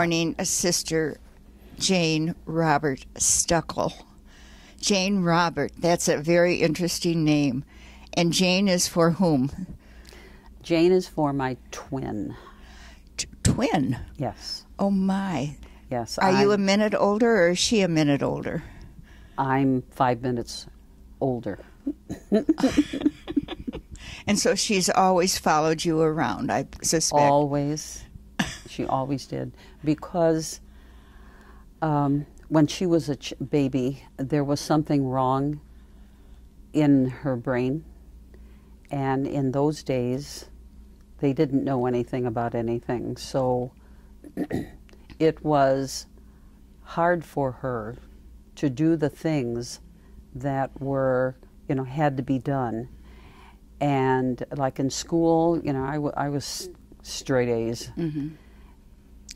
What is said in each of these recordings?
morning, Sister Jane Robert Stuckel. Jane Robert, that's a very interesting name. And Jane is for whom? Jane is for my twin. Twin? Yes. Oh, my. Yes. Are you a minute older, or is she a minute older? I'm 5 minutes older. And so she's always followed you around, I suspect. Always. She always did. Because when she was a baby, there was something wrong in her brain. And in those days, they didn't know anything about anything. So it was hard for her to do the things that were, had to be done. And like in school, I was straight A's. Mm-hmm.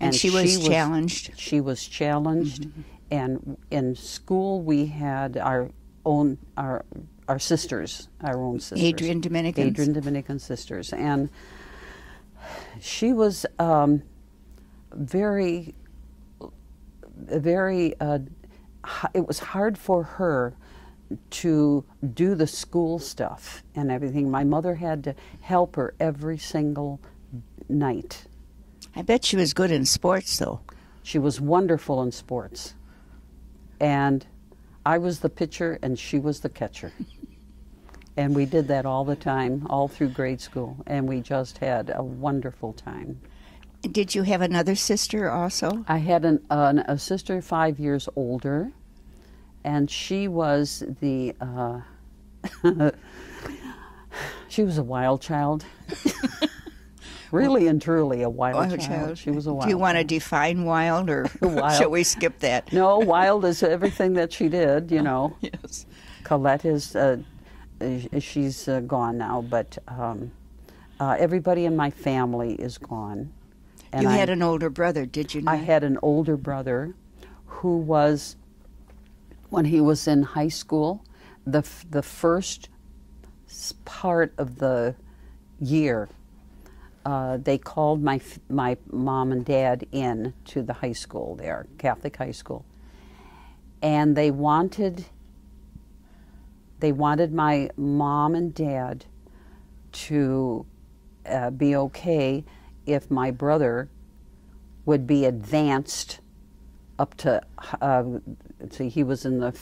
And she was challenged. She was challenged. Mm-hmm. And in school, we had our sisters, our own sisters. Adrian Dominican Sisters. And she was very, it was hard for her to do the school stuff and everything. My mother had to help her every single night. I bet she was good in sports, though. She was wonderful in sports. And I was the pitcher and she was the catcher. And we did that all the time, all through grade school. And we just had a wonderful time. Did you have another sister also? I had a sister 5 years older. And she was she was a wild child. Really and truly a wild child. She was a wild child. Do you want to define wild, or shall we skip that? No, wild is everything that she did, Yes. Colette is, she's gone now, but everybody in my family is gone. And you had an older brother, did you not? I had an older brother who was, when he was in high school, the first part of the year, they called my mom and dad in to the high school there, Catholic high school, and they wanted my mom and dad to be okay if my brother would be advanced up to, see, he was in the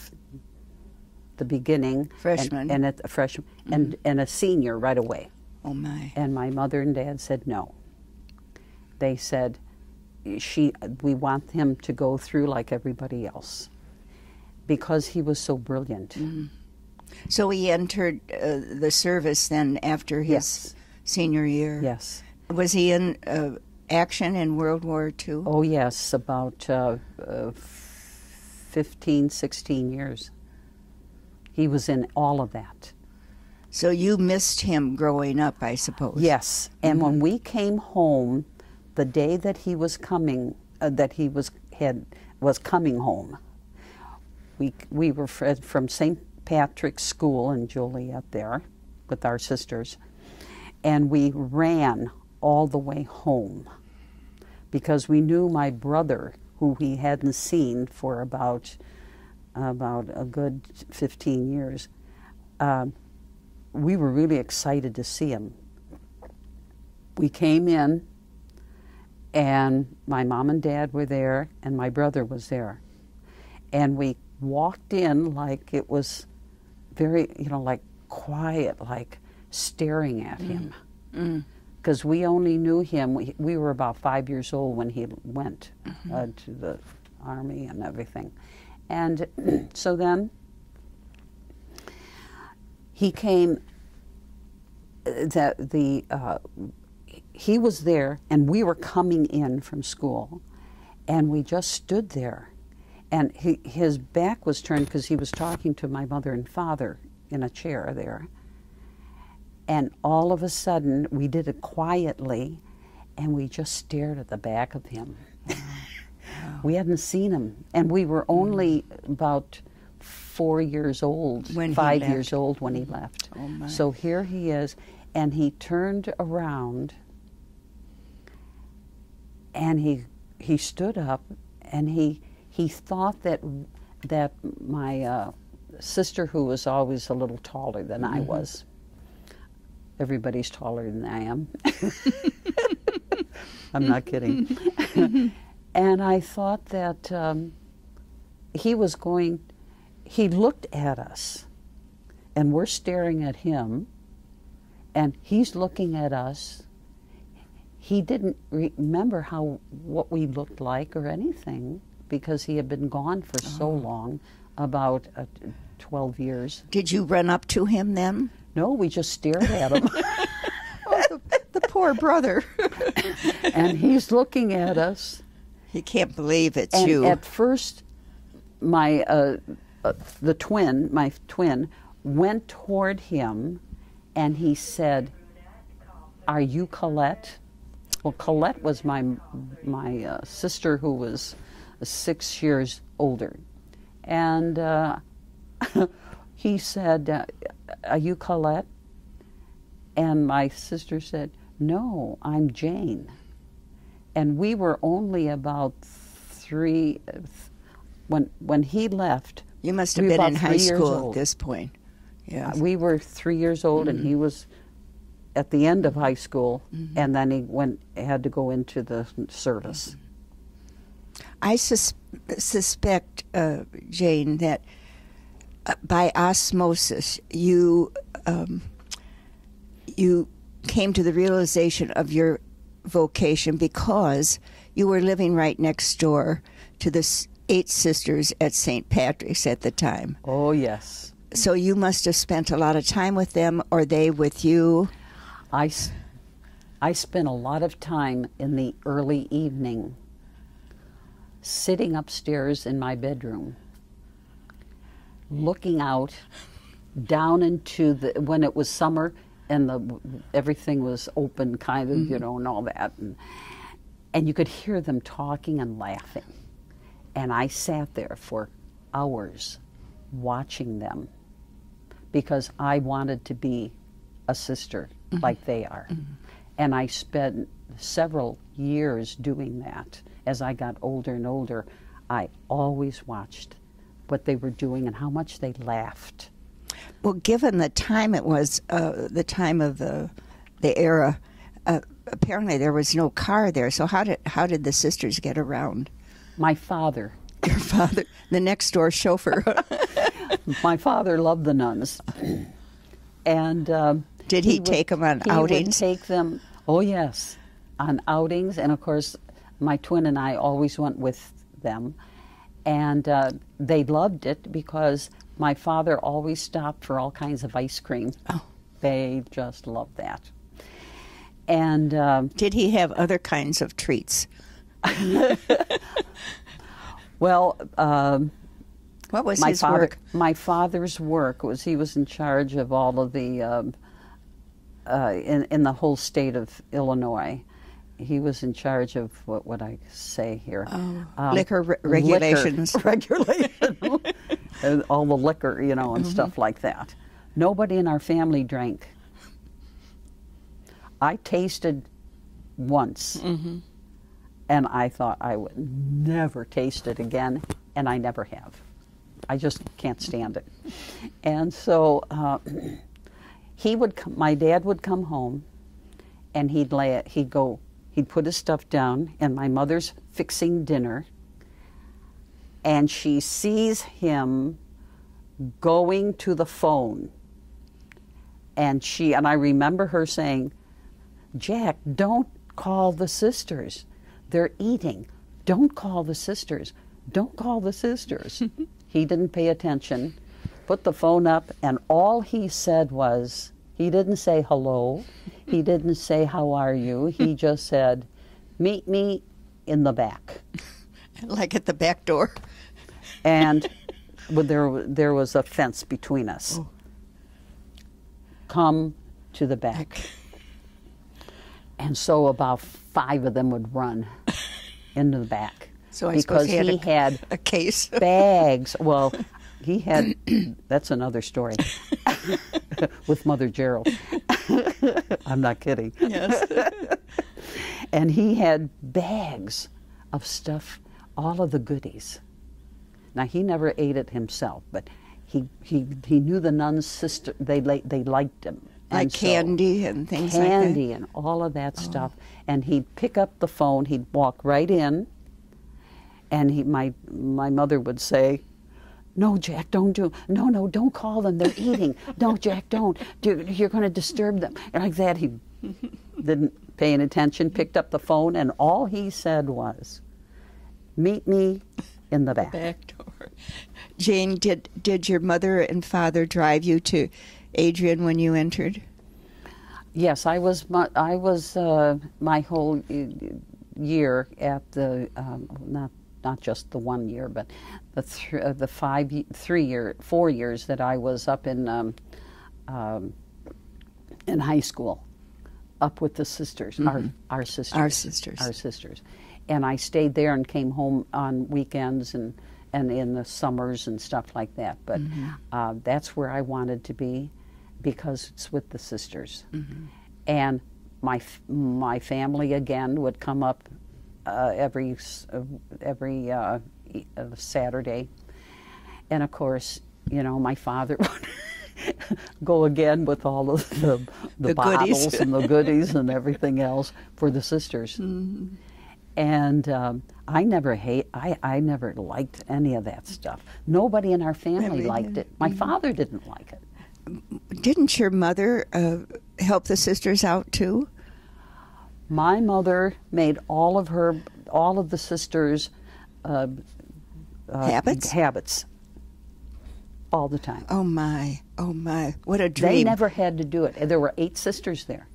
beginning. Freshman. And at the freshman, mm-hmm. and a senior right away. Oh, my. And my mother and dad said no. They said, we want him to go through like everybody else, because he was so brilliant. Mm-hmm. So he entered the service then after his senior year? Yes. Was he in action in World War II? Oh, yes, about 15, 16 years. He was in all of that. So you missed him growing up, I suppose. Yes, and mm-hmm. when we came home, the day that he was coming, was coming home, we were from St. Patrick's School in Joliet there with our sisters, and we ran all the way home because we knew my brother, who we hadn't seen for about a good 15 years. We were really excited to see him. We came in, and my mom and dad were there, and my brother was there. And we walked in like it was very, like quiet, like staring at him. Because we only knew him, we were about 5 years old when he went to the army and everything. And so then he came, he was there, and we were coming in from school, and we just stood there. And his back was turned because he was talking to my mother and father in a chair there. And all of a sudden, we did it quietly, and we just stared at the back of him. Wow. We hadn't seen him, and we were only about 4 years old, 5 years old when he left. Oh, my. So here he is, and he turned around, and he he stood up, and he thought that my sister, who was always a little taller than I was, everybody's taller than I am. I'm not kidding. And I thought that he looked at us, and we're staring at him, and he's looking at us. He didn't remember what we looked like or anything, because he had been gone for so long, about 12 years. Did you run up to him then? No, we just stared at him. The poor brother. And he's looking at us. He can't believe it's and you. At first, my twin went toward him, and he said, "Are you Colette?" Well, Colette was my sister, who was 6 years older, and he said, "Are you Colette?" And my sister said, "No, I'm Jane." And we were only about 3 when he left. You must have been in high school at this point. Yeah, we were 3 years old, and he was at the end of high school, and then he had to go into the service. I suspect, Jane, that by osmosis you came to the realization of your vocation because you were living right next door to the 8 sisters at St. Patrick's at the time. Oh, yes. So you must have spent a lot of time with them, or they with you? I spent a lot of time in the early evening sitting upstairs in my bedroom, looking out down into when it was summer and everything was open, kind of, and all that. And you could hear them talking and laughing. And I sat there for hours watching them because I wanted to be a sister like they are. And I spent several years doing that. As I got older and older, I always watched what they were doing and how much they laughed. Well, given the time it was, the time of the era, apparently there was no car there. So how did the sisters get around? My father. Your father, the next door chauffeur. My father loved the nuns. And did he take them on outings? He would take them, oh yes, on outings. And of course, my twin and I always went with them. And they loved it because my father always stopped for all kinds of ice cream. Oh. They just loved that. And did he have other kinds of treats? Well, what was his work? My father's work was he was in charge of all of the in the whole state of Illinois. He was in charge of what would I say here? Liquor regulations. Regulation. All the liquor, and stuff like that. Nobody in our family drank. I tasted once, and I thought I would never taste it again, and I never have. I just can't stand it. And so my dad would come home, and he'd put his stuff down, and my mother's fixing dinner, and she sees him going to the phone, and I remember her saying, "Jack, don't call the sisters. They're eating. Don't call the sisters. Don't call the sisters." He didn't pay attention, put the phone up, and all he said was, he didn't say hello. He didn't say, "How are you?" He just said, "Meet me in the back." Like at the back door. And there was a fence between us. Oh. Come to the back. And so about 5 of them would run into the back. So I because suppose he had a case. Bags. Well, he had, that's another story, with Mother Gerald. I'm not kidding. Yes. And he had bags of stuff, all of the goodies. Now, he never ate it himself, but he knew the nuns' sister, they liked him. Like And so, candy and things like that? candy and all of that stuff. And he'd pick up the phone, he'd walk right in, and my mother would say, "No, Jack, don't do. No, don't call them. They're eating. No, Jack, don't. You're going to disturb them." And like that, he didn't pay any attention. Picked up the phone, and all he said was, "Meet me in the back." Back door. Jane, did your mother and father drive you to Adrian when you entered? Yes, I was my whole year at the not just the 1 year, but the 4 years that I was up in high school, up with the sisters, our sisters, and I stayed there and came home on weekends and in the summers and stuff like that. But that's where I wanted to be, because it's with the sisters. And my family again would come up every Saturday, and of course, my father would go again with all of the bottles goodies. and the goodies and everything else for the sisters. And I never liked any of that stuff. Nobody in our family liked it. My father didn't like it. Didn't your mother help the sisters out too? My mother made all of the sisters habits all the time. Oh my, what a dream. They never had to do it. There were 8 sisters there.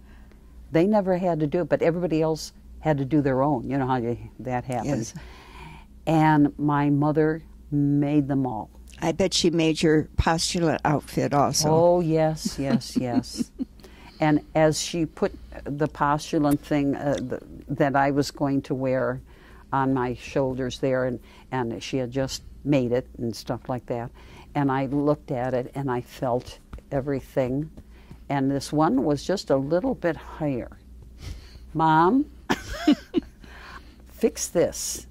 They never had to do it, but everybody else had to do their own. You know how that happens. Yes. And my mother made them all. I bet she made your postulant outfit also. Oh, yes. And as she put the postulant thing that I was going to wear on my shoulders there, and she had just made it and stuff like that, and I looked at it and I felt everything, and this one was just a little bit higher. Mom, fix this.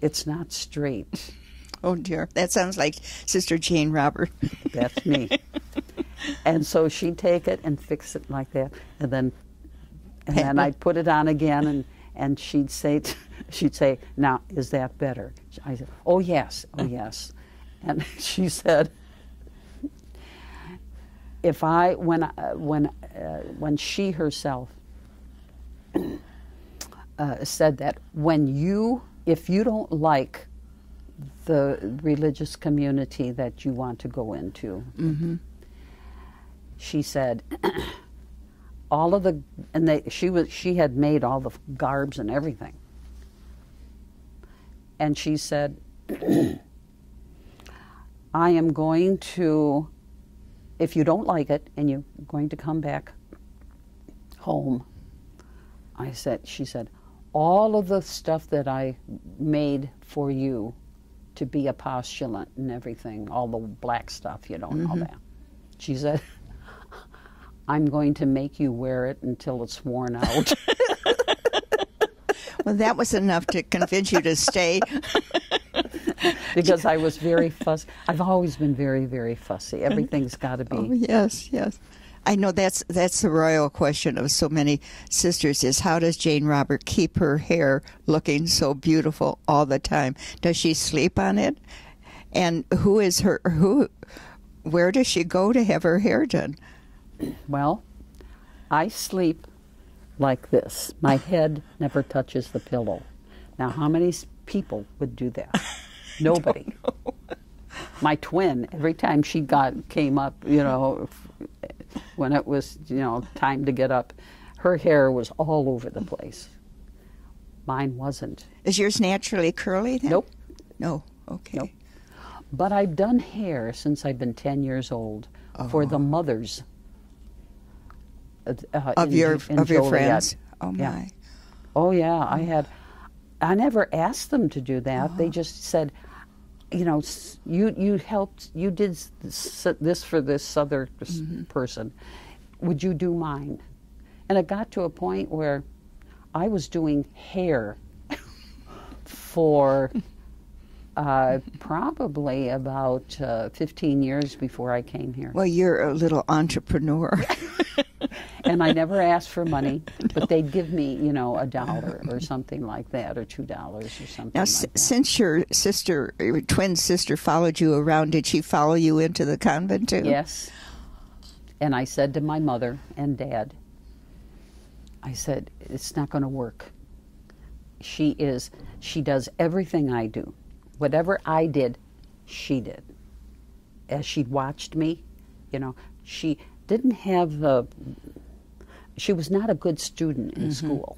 It's not straight. Oh dear, that sounds like Sister Jane Robert. That's me. And so she'd take it and fix it like that, and then I'd put it on again, and she'd say, "Now, is that better?" I said, "Oh yes, oh yes." And she said, when she herself said that, if you don't like the religious community that you want to go into, she said, she had made all the garbs and everything, and she said, "I am going to, if you don't like it and you're going to come back home," she said, "all of the stuff that I made for you to be a postulant and everything, all the black stuff, all that," she said, "I'm going to make you wear it until it's worn out." Well, that was enough to convince you to stay. Because I was very fussy. I've always been very, very fussy. Everything's got to be. Oh, yes. I know that's the royal question of so many sisters, is how does Jane Robert keep her hair looking so beautiful all the time? Does she sleep on it? And where does she go to have her hair done? Well, I sleep like this. My head never touches the pillow. Now, how many people would do that? Nobody. My twin, every time she came up, when it was, time to get up, her hair was all over the place. Mine wasn't. Is yours naturally curly then? Nope. No, okay. Nope. But I've done hair since I've been 10 years old for the mothers of your friends. Oh my. Yeah. Oh yeah, I never asked them to do that. They just said, you helped, you did this for this other person. Would you do mine? And it got to a point where I was doing hair for probably about 15 years before I came here. Well, you're a little entrepreneur. And I never asked for money, but they'd give me, you know, $1 or something like that, or $2 or something Now, like that. since your twin sister followed you around, did she follow you into the convent too? Yes. And I said to my mother and dad, I said, it's not going to work. She does everything I do. Whatever I did, she did. As she watched me, you know, she didn't have she was not a good student in school.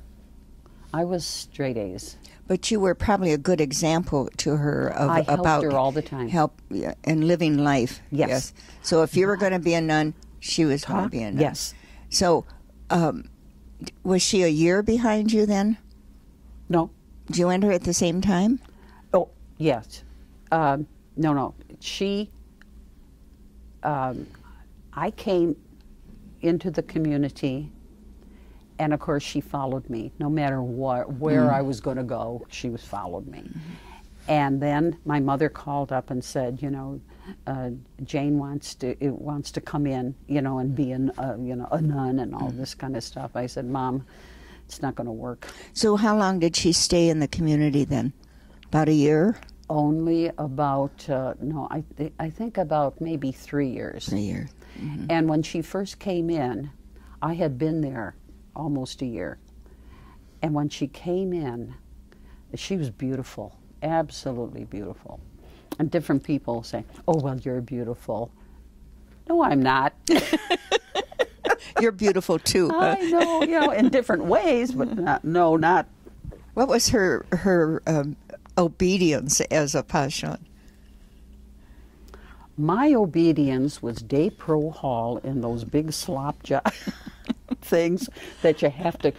I was straight A's. But you were probably a good example to her I helped about her all the time. And living life. Yes. So if you were going to be a nun, she was going to be a nun. Yes. So was she a year behind you then? No. Did you enter at the same time? Oh, yes. No. She, I came into the community, and of course she followed me. No matter where I was going to go, she was followed me. And then my mother called up and said, you know, Jane wants to come in, you know, and be a nun and all this kind of stuff. I said, Mom, it's not going to work. So how long did she stay in the community then? About a year? Only about, I think about maybe 3 years. 3 years. And when she first came in, I had been there almost a year. And when she came in, she was beautiful, absolutely beautiful. And different people say, oh, well, you're beautiful. No, I'm not. You're beautiful too. I know, you know, in different ways, but not. What was her obedience as a Passion? My obedience was day pro hall in those big slop job things that you have to,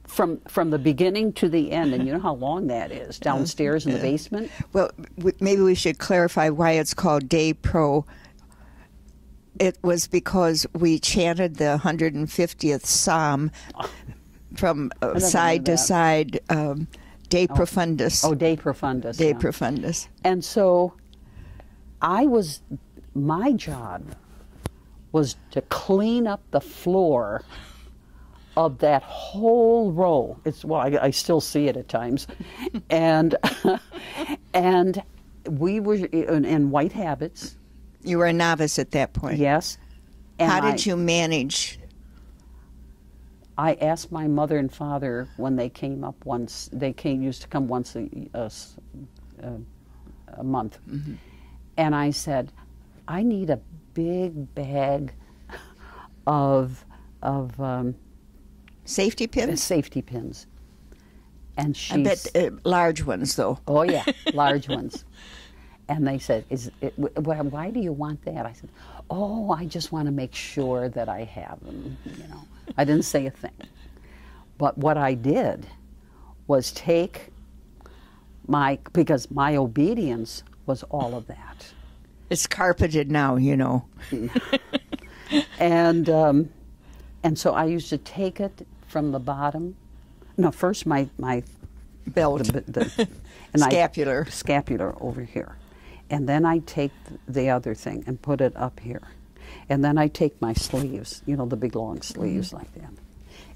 from the beginning to the end, and you know how long that is, downstairs in the basement. Well, maybe we should clarify why it's called day pro. It was because we chanted the 150th Psalm from side to side, De Profundis. Oh, De Profundis. De Profundis. And so my job was to clean up the floor of that whole row. I still see it at times. And we were in white habits. You were a novice at that point. Yes. And how did you manage? I asked my mother and father when they came up once. They used to come once a month. Mm-hmm. And I said, I need a big bag of safety pins? Safety pins. And she... I bet large ones, though. Oh, yeah, large ones. And they said, why do you want that? I said, oh, I just want to make sure that I have them, you know. I didn't say a thing. But what I did was take because my obedience was all of that. It's carpeted now, you know. And so I used to take it from the bottom. No, first my belt, and scapular over here. And then I take the other thing and put it up here. And then I take my sleeves, you know, the big long sleeves like that.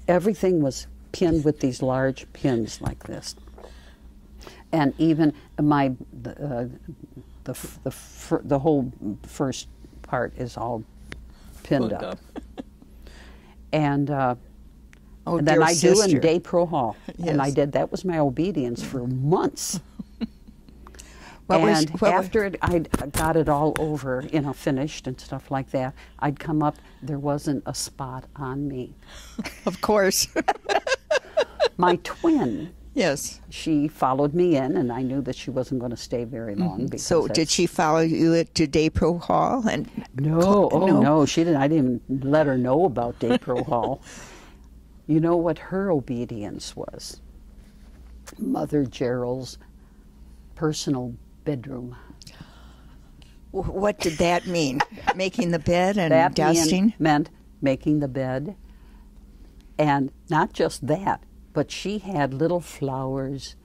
Everything was pinned with these large pins like this. And even the whole first part is all pinned up. And then I do in Day Pro Hall. Yes. And I did. That was my obedience for months. After I got it all over, you know, finished and stuff like that, I'd come up, there wasn't a spot on me. Of course. My twin, yes, she followed me in, and I knew that she wasn't going to stay very long. Mm-hmm. So did she follow you to Day Pro Hall? No, she didn't. I didn't even let her know about Day Pro Hall. You know what her obedience was? Mother Gerald's personal bedroom. What did that mean? Making the bed and that dusting? Meant making the bed. And not just that, but she had little flowers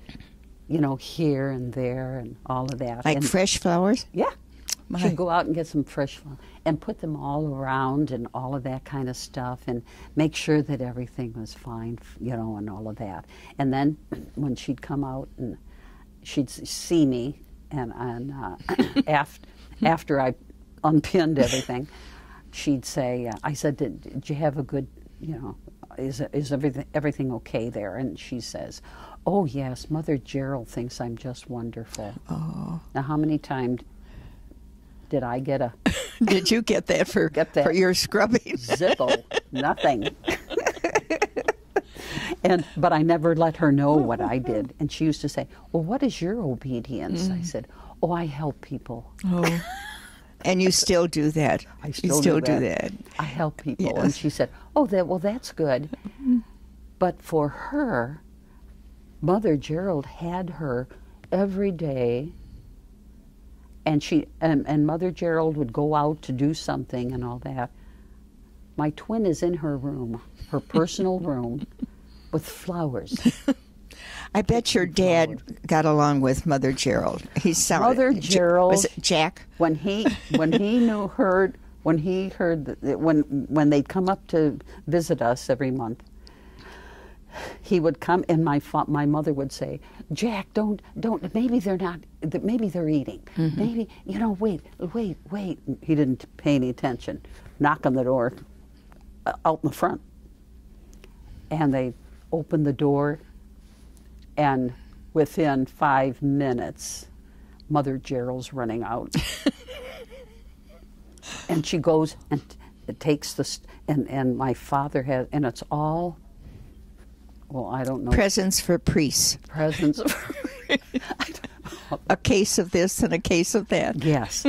here and there and all of that. Like and, fresh flowers? Yeah. My. She'd go out and get some fresh flowers and put them all around and all of that kind of stuff and make sure that everything was fine, and all of that. And then when she'd come out and she'd see me and after I unpinned everything, she'd say, I said, did you have a good, is everything okay there? And she says, oh, yes, Mother Gerald thinks I'm just wonderful. Oh. Now, how many times did I get a... Did you get that for your scrubbing? Zippo, nothing. But I never let her know what I did. And she used to say, well, what is your obedience? I said, oh, I help people. Oh. And you still do that. I still do that. I help people. Yes. And she said, oh, that's good. But for her, Mother Gerald had her every day, and Mother Gerald would go out to do something and all that. My twin is in her room, her personal room, with flowers. I bet your dad got along with Mother Gerald. He sounded Mother Gerald. Was it Jack? When he heard that when they'd come up to visit us every month, he would come and my mother would say, Jack, don't. Maybe they're not. Maybe they're eating. Maybe wait. He didn't pay any attention. Knock on the door, out in the front, and they opened the door. And within 5 minutes, Mother Gerald's running out. And she goes and takes and my father has, and it's all, well, I don't know. Presents for priests. Presents. A case of this and a case of that. Yes.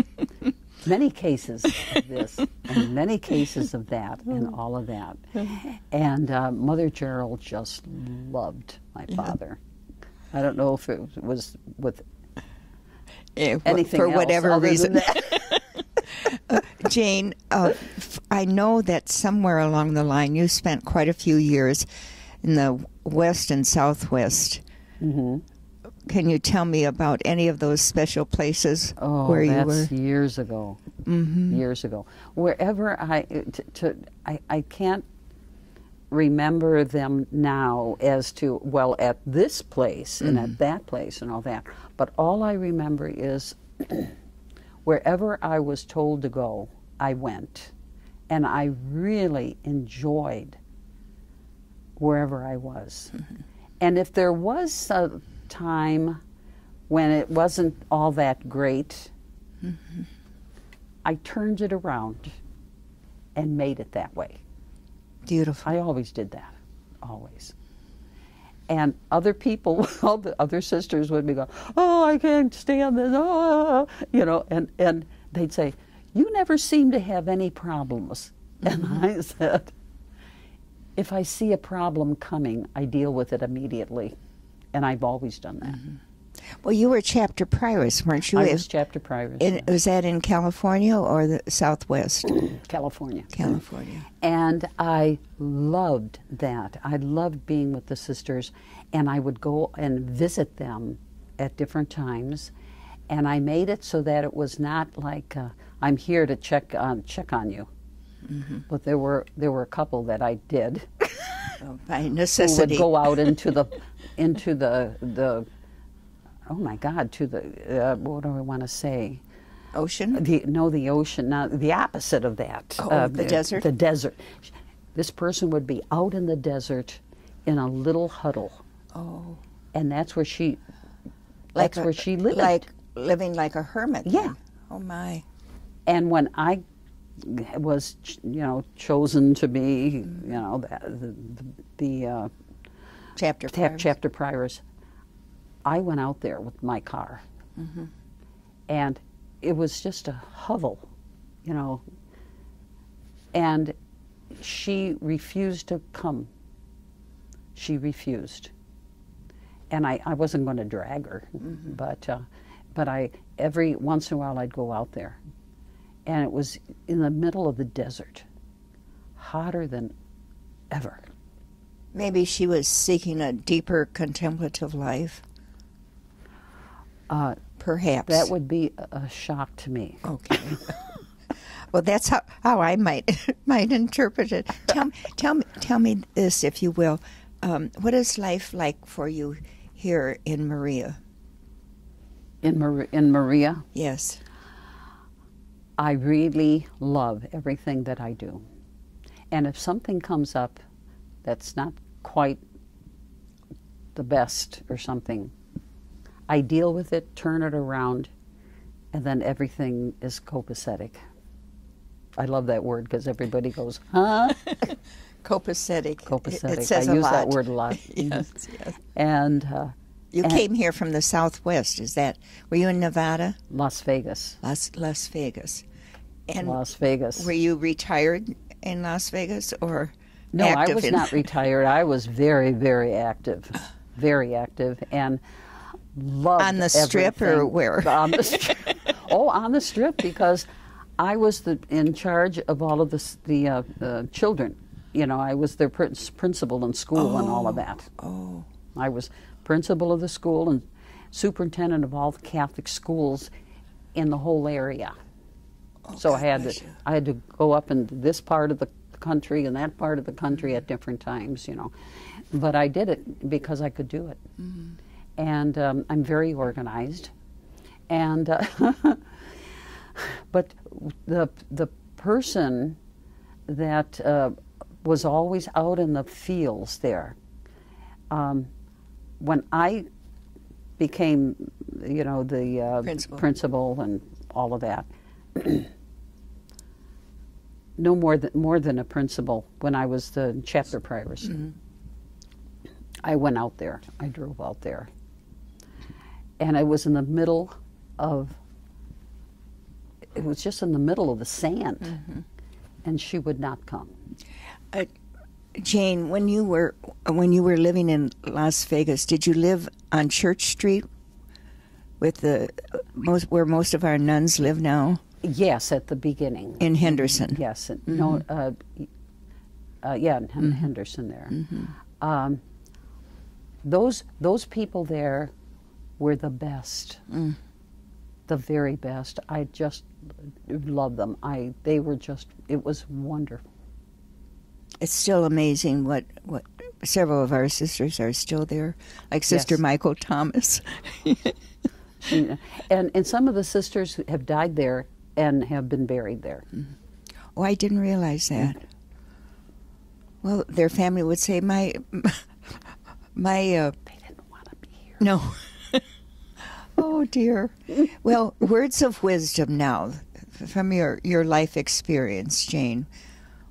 Many cases of this and many cases of that and all of that. And Mother Gerald just loved my father. I don't know if it was with anything for else whatever other reason. than that. Jane, I know that somewhere along the line you spent quite a few years in the West and Southwest. Mm-hmm. Can you tell me about any of those special places where you were? Oh, that's years ago. Mm-hmm. Years ago. Wherever I can't remember them now as to, well, at this place and at that place and all that. But all I remember is wherever I was told to go, I went. And I really enjoyed wherever I was. Mm-hmm. And if there was a time when it wasn't all that great, I turned it around and made it that way. Beautiful. I always did that, always. And other people, all the other sisters would be going, oh, I can't stand this, and they'd say, you never seem to have any problems. And I said, if I see a problem coming, I deal with it immediately. And I've always done that. Well, you were chapter prioress, weren't you? I was chapter prioress. Was that in California or the Southwest? California. California. And I loved that. I loved being with the sisters, and I would go and visit them at different times. And I made it so that it was not like I'm here to check on you. Mm-hmm. But there were a couple that I did. By necessity. Who would go out into the oh my God, to the what do I want to say? Ocean? The ocean. Now the opposite of that. The desert. The desert. This person would be out in the desert in a little huddle. Oh. And that's where she. That's where she lived. Like living like a hermit. Yeah. Then. Oh my. And when I was, chosen to be, the chapter prioress, I went out there with my car, and it was just a hovel, and she refused to come. She refused, and I wasn't going to drag her, but I every once in a while I'd go out there. And it was in the middle of the desert, hotter than ever. Maybe she was seeking a deeper contemplative life. Perhaps. That would be a shock to me. Okay. Well, that's how I might interpret it. Tell me this, if you will. What is life like for you here in Maria? In Maria? Yes. I really love everything that I do. And if something comes up that's not quite the best or something, I deal with it, turn it around, and then everything is copacetic. I love that word because everybody goes, huh? Copacetic. Copacetic. It says I a use lot. that word a lot. Yes, yes. And you came here from the Southwest. Were you in Nevada? Las Vegas. Las Vegas. And Las Vegas. Were you retired in Las Vegas or No, active? I was not retired. I was very, very active. Very active and loved on the Strip everything. or where? On the Strip. Oh, on the Strip, because I was in charge of all of the children. You know, I was their principal in school and all of that. Oh. I was principal of the school and superintendent of all the Catholic schools in the whole area. Oh, so God I had to go up in this part of the country and that part of the country at different times, you know. But I did it because I could do it. Mm-hmm. And I'm very organized. And but the person that was always out in the fields there, when I became, you know, the principal and all of that, no more than a principal, when I was the chapter prioress, mm-hmm. I went out there. I drove out there. And I was in the middle of, it was just in the middle of the sand. Mm-hmm. And she would not come. Jane, when you were living in Las Vegas, did you live on Church Street with where most of our nuns live now? Yes, at the beginning. In Henderson. Yes. Mm-hmm. No. In mm-hmm. Henderson there. Mm-hmm. Those people there were the best, the very best. I just loved them. They were just. It was wonderful. It's still amazing what several of our sisters are still there, like Sister Michael Thomas. and some of the sisters have died there and have been buried there. Mm-hmm. Oh, I didn't realize that. Mm-hmm. Well, their family would say my they didn't want to be here. No. Oh dear. Well, words of wisdom now from your life experience, Jane.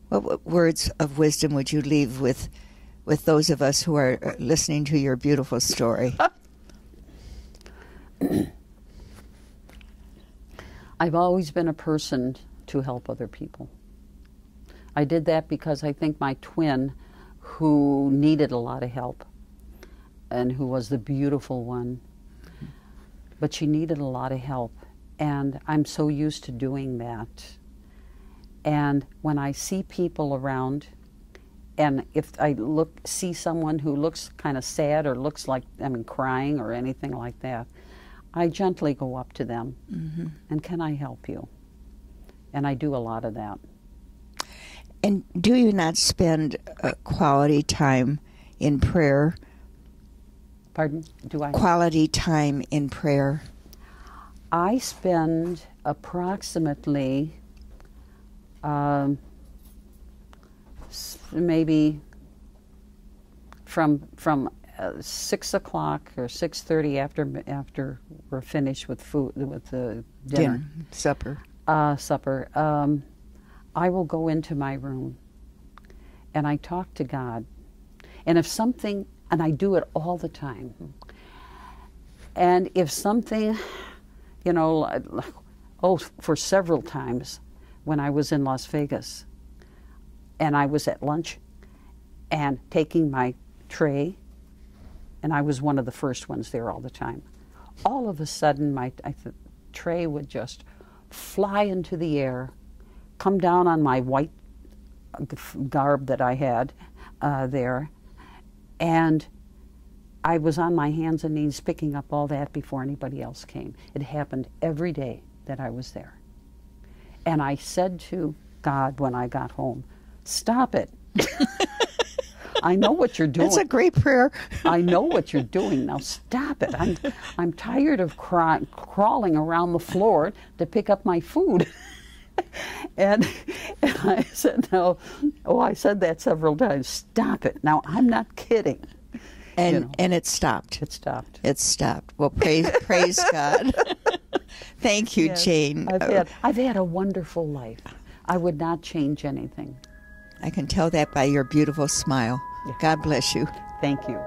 What words of wisdom would you leave with those of us who are listening to your beautiful story? I've always been a person to help other people. I did that because I think my twin, who needed a lot of help and who was the beautiful one, but she needed a lot of help, and I'm so used to doing that. And when I see people around, and if I see someone who looks kind of sad or looks like, crying or anything like that, I gently go up to them, mm-hmm. and can I help you? And I do a lot of that. And do you not spend quality time in prayer? Pardon? Do I? Quality time in prayer. I spend approximately maybe from 6 o'clock or 6:30 after we're finished with food, with the dinner supper. I will go into my room and I talk to God, and if something, and I do it all the time, and if something, for several times when I was in Las Vegas and I was at lunch and taking my tray, and I was one of the first ones there all the time, all of a sudden my tray would just fly into the air, come down on my white garb that I had there, and I was on my hands and knees picking up all that before anybody else came. It happened every day that I was there. And I said to God when I got home, stop it. I know what you're doing. That's a great prayer. I know what you're doing. Now stop it. I'm tired of crawling around the floor to pick up my food. and I said, no. Oh, I said that several times. Stop it. Now, I'm not kidding. And it stopped. It stopped. It stopped. Well, praise God. Thank you, Yes. Jane. I've had a wonderful life. I would not change anything. I can tell that by your beautiful smile. Yeah. God bless you. Thank you.